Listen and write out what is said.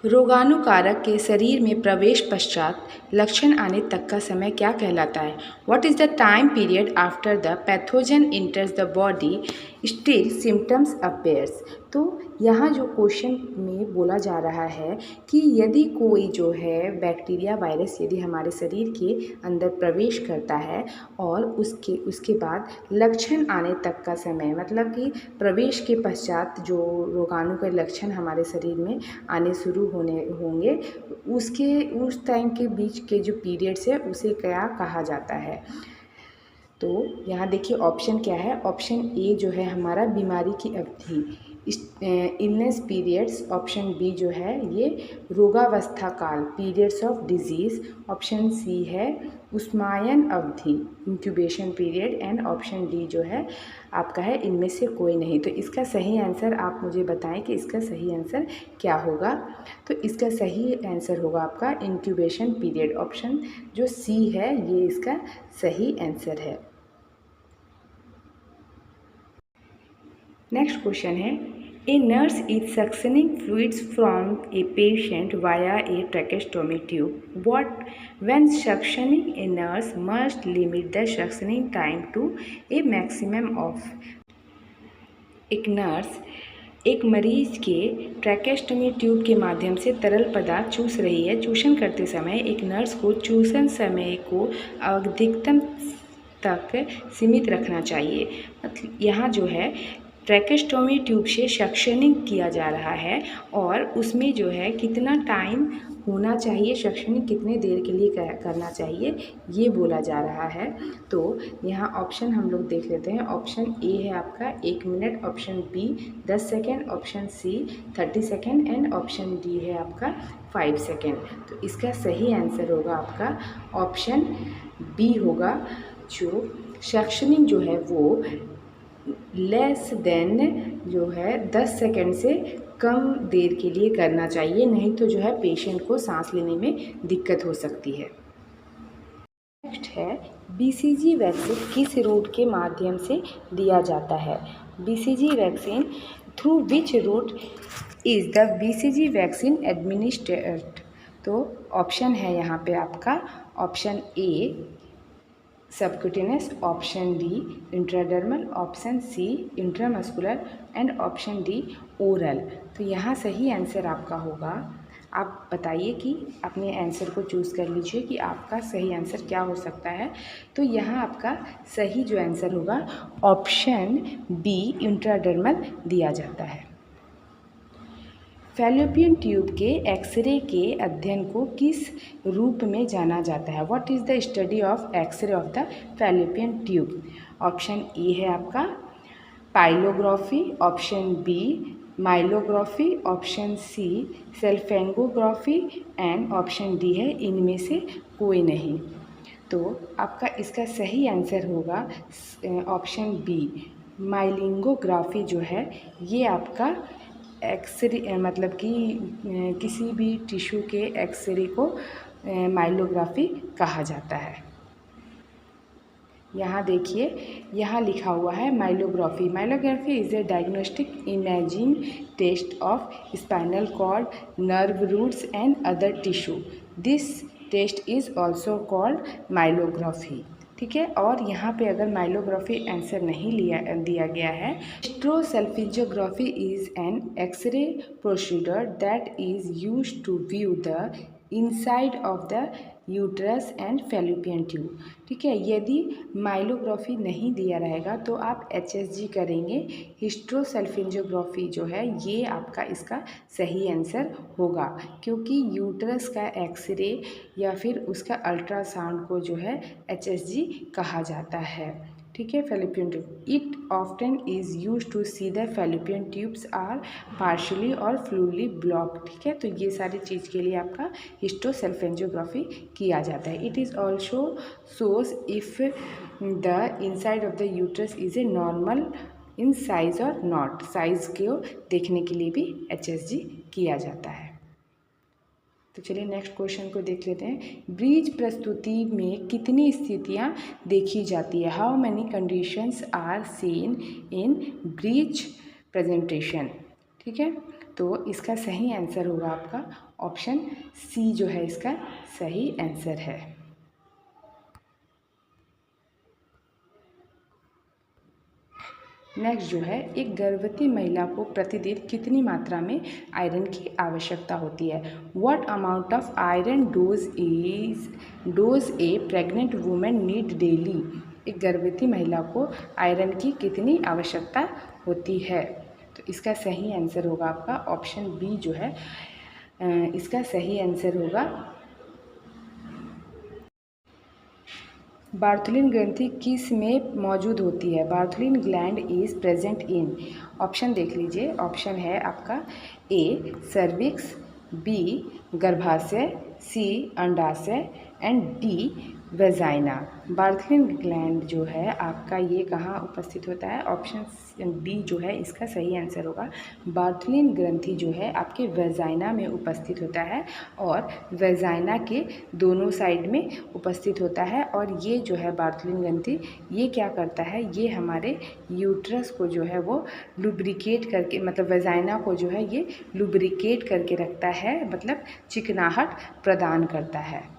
रोगाणुकारक के शरीर में प्रवेश पश्चात लक्षण आने तक का समय क्या कहलाता है? What is the time period after the pathogen इंटर्स the body still symptoms appears. तो यहाँ जो क्वेश्चन में बोला जा रहा है कि यदि कोई जो है बैक्टीरिया वायरस यदि हमारे शरीर के अंदर प्रवेश करता है और उसके बाद लक्षण आने तक का समय, मतलब कि प्रवेश के पश्चात जो रोगाणु के लक्षण हमारे शरीर में आने शुरू होंगे उस टाइम के बीच के जो पीरियड्स है उसे क्या कहा जाता है। तो यहाँ देखिए ऑप्शन क्या है। ऑप्शन ए जो है हमारा बीमारी की अवधि, इलनेस पीरियड्स। ऑप्शन बी जो है ये रोगावस्था काल, periods of disease. Option C है उष्मायन अवधि, incubation period. And option D जो है आपका है इनमें से कोई नहीं। तो इसका सही आंसर आप मुझे बताएं कि इसका सही आंसर क्या होगा। तो इसका सही आंसर होगा आपका इंक्यूबेशन पीरियड। ऑप्शन जो सी है ये इसका सही आंसर है। नेक्स्ट क्वेश्चन है, a nurse is suctioning fluids from a patient via a tracheostomy tube. What when suctioning a nurse must limit the suctioning time to a maximum of. एक nurse एक मरीज के ट्रैकेस्टोमी ट्यूब के माध्यम से तरल पदार्थ चूस रही है। चूषण करते समय एक नर्स को चूषण समय को अधिकतम तक सीमित रखना चाहिए। मतलब यहाँ जो है ट्रैकेस्टोमी ट्यूब से सक्शनिंग किया जा रहा है और उसमें जो है कितना टाइम होना चाहिए, सक्शनिंग कितने देर के लिए करना चाहिए ये बोला जा रहा है। तो यहाँ ऑप्शन हम लोग देख लेते हैं। ऑप्शन ए है आपका 1 minute, option B 10 second, option C 30 second and option D है आपका 5 सेकेंड। तो इसका सही आंसर होगा आपका ऑप्शन बी होगा। जो सक्शनिंग जो है वो लेस देन जो है 10 सेकेंड से कम देर के लिए करना चाहिए, नहीं तो जो है पेशेंट को सांस लेने में दिक्कत हो सकती है। नेक्स्ट है बीसीजी वैक्सीन किस रूट के माध्यम से दिया जाता है। BCG vaccine through which route is the BCG vaccine administrate. तो ऑप्शन है यहाँ पे आपका option A subcutaneous, option D intradermal, option C intramuscular and option D oral. तो यहाँ सही आंसर आपका होगा। आप बताइए कि अपने आंसर को चूज़ कर लीजिए कि आपका सही आंसर क्या हो सकता है। तो यहाँ आपका सही जो आंसर होगा ऑप्शन बी इंट्राडर्मल दिया जाता है। फैलोपियन ट्यूब के एक्सरे के अध्ययन को किस रूप में जाना जाता है। What is the study of x-ray of the fallopian tube. Option A है आपका pyelography, option B myelography, option C salpingography and option D है इनमें से कोई नहीं। तो आपका इसका सही आंसर होगा ऑप्शन बी माइलिंगोग्राफी जो है ये आपका एक्सरे, मतलब कि किसी भी टिश्यू के एक्सरे को माइलोग्राफी कहा जाता है। यहाँ देखिए यहाँ लिखा हुआ है myelography. Myelography is a diagnostic imaging test of spinal cord, nerve roots and other tissue. This test is also called myelography. ठीक है, और यहाँ पे अगर माइलोग्राफी आंसर नहीं दिया गया है। Hysterosalpingography is an x-ray procedure that is used to view the inside of the uterus and fallopian tube. ठीक है, यदि माइलोग्राफी नहीं दिया रहेगा तो आप HSG करेंगे। हिस्ट्रोसल्फिंजोग्राफी जो है ये आपका इसका सही आंसर होगा, क्योंकि यूट्रस का एक्सरे या फिर उसका अल्ट्रासाउंड को जो है HSG कहा जाता है। ठीक है, fallopian tube it often is use to see the fallopian tubes are partially or fully block. ठीक है, तो ये सारी चीज़ के लिए आपका हिस्ट्रोसल्फिंजोग्राफी किया जाता है। It is also shows if the inside of the uterus is a normal in size और नॉट। साइज को देखने के लिए भी HSG किया जाता है। तो चलिए नेक्स्ट क्वेश्चन को देख लेते हैं। ब्रीज प्रस्तुति में कितनी स्थितियाँ देखी जाती है। How many conditions are seen in breech presentation. ठीक है, तो इसका सही आंसर होगा आपका ऑप्शन सी जो है इसका सही आंसर है। नेक्स्ट जो है, एक गर्भवती महिला को प्रतिदिन कितनी मात्रा में आयरन की आवश्यकता होती है? What amount of iron dose A pregnant women need daily? एक गर्भवती महिला को आयरन की कितनी आवश्यकता होती है? तो इसका सही आंसर होगा आपका ऑप्शन बी जो है इसका सही आंसर होगा। बार्थोलिन ग्रंथि किस में मौजूद होती है? Bartholin gland is present in. Option देख लीजिए, ऑप्शन है आपका ए सर्विक्स, बी गर्भाशय, सी अंडाशय and D vagina. Bartholin gland जो है आपका ये कहाँ उपस्थित होता है? ऑप्शन डी जो है इसका सही आंसर होगा। बार्थोलिन ग्रंथि जो है आपके वेजाइना में उपस्थित होता है और वेजाइना के दोनों साइड में उपस्थित होता है। और ये जो है बार्थोलिन ग्रंथि ये क्या करता है? ये हमारे यूट्रस को जो है वो लुब्रिकेट करके, मतलब वेजाइना को जो है ये लुब्रिकेट करके रखता है, मतलब चिकनाहट प्रदान करता है।